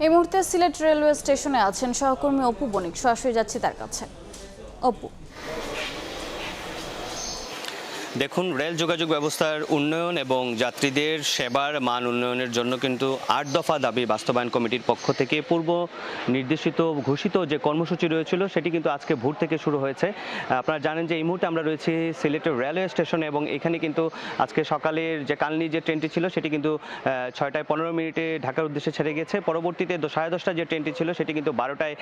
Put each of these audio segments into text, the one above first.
এই মুহূর্তে সিলেট রেলওয়ে স্টেশনে আছেন সহকর্মী অপু বণিক, সরাসরি যাচ্ছি তার কাছে। অপু, দেখুন, রেল যোগাযোগ ব্যবস্থার উন্নয়ন এবং যাত্রীদের সেবার মান উন্নয়নের জন্য কিন্তু ৮ দফা দাবি বাস্তবায়ন কমিটির পক্ষ থেকে পূর্ব নির্দেশিত ঘোষিত যে কর্মসূচি রয়েছিল সেটি কিন্তু আজকে ভোর থেকে শুরু হয়েছে। আপনারা জানেন যে এই মুহূর্তে আমরা রয়েছি সিলেটের রেলওয়ে স্টেশনে এবং এখানে কিন্তু আজকে সকালের যে কালনি যে ট্রেনটি ছিল সেটি কিন্তু ৬টায় ১৫ মিনিটে ঢাকার উদ্দেশ্যে ছেড়ে গেছে। পরবর্তীতে 10:30 যে ট্রেনটি ছিল সেটি কিন্তু 12টায়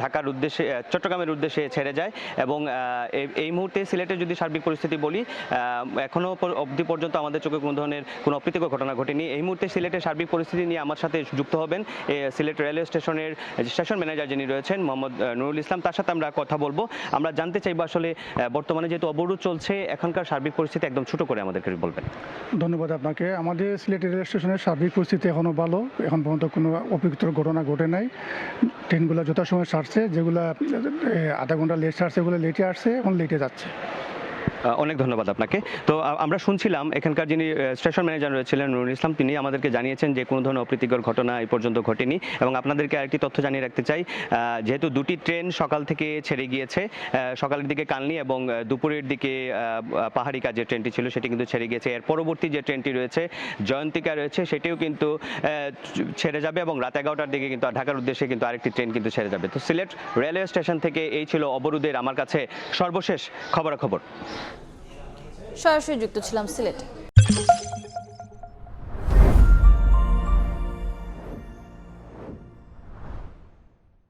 ঢাকার উদ্দেশ্যে চট্টগ্রামের উদ্দেশ্যে ছেড়ে যায় এবং এই মুহূর্তে সিলেটের যদি সার্বিক পরিস্থিতি বলি, এখনো অবধি পর্যন্ত আমাদের চোখে কোনো ধরনের কোনো অপ্রীতিকর ঘটনা ঘটেনি। এই মুহূর্তে সিলেটের সার্বিক পরিস্থিতি নিয়ে আমার সাথে যুক্ত হবেন সিলেট রেলওয়ে স্টেশনের স্টেশন ম্যানেজার যিনি রয়েছেন মোহাম্মদ নুরুল ইসলাম, তার সাথে আমরা কথা বলবো। আমরা জানতে চাইবো আসলে বর্তমানে যেহেতু অবরোধ চলছে এখনকার সার্বিক পরিস্থিতি একদম ছোট করে আমাদেরকে বলবেন। ধন্যবাদ আপনাকে। আমাদের সিলেট রেল স্টেশনের সার্বিক পরিস্থিতি এখনও ভালো, এখন পর্যন্ত কোনো অপ্রীতিকর ঘটনা ঘটে নাই। ট্রেনগুলো যথাসময়ে ছাড়ছে, যেগুলো আধা ঘন্টা লেট ছাড়ছে ওগুলো লেটে আসছে, এখন লেটে যাচ্ছে। অনেক ধন্যবাদ আপনাকে। তো আমরা শুনছিলাম এখানকার যিনি স্টেশন ম্যানেজার রয়েছিলেন নুরুল ইসলাম, তিনি আমাদেরকে জানিয়েছেন যে কোনো ধরনের অপ্রীতিকর ঘটনা এই পর্যন্ত ঘটেনি এবং আপনাদেরকে আরেকটি তথ্য জানিয়ে রাখতে চাই, যেহেতু দুটি ট্রেন সকাল থেকে ছেড়ে গিয়েছে, সকালের দিকে কালনি এবং দুপুরের দিকে পাহাড়ি কাজের ট্রেনটি ছিল সেটি কিন্তু ছেড়ে গিয়েছে। এর পরবর্তী যে ট্রেনটি রয়েছে জয়ন্তিকা রয়েছে সেটিও কিন্তু ছেড়ে যাবে এবং রাত 11টার দিকে কিন্তু ঢাকার উদ্দেশ্যে কিন্তু আরেকটি ট্রেন কিন্তু ছেড়ে যাবে। তো সিলেট রেলওয়ে স্টেশন থেকে এই ছিল অবরোধের আমার কাছে সর্বশেষ খবরাখবর। সরাসরি যুক্ত ছিলাম সিলেটে।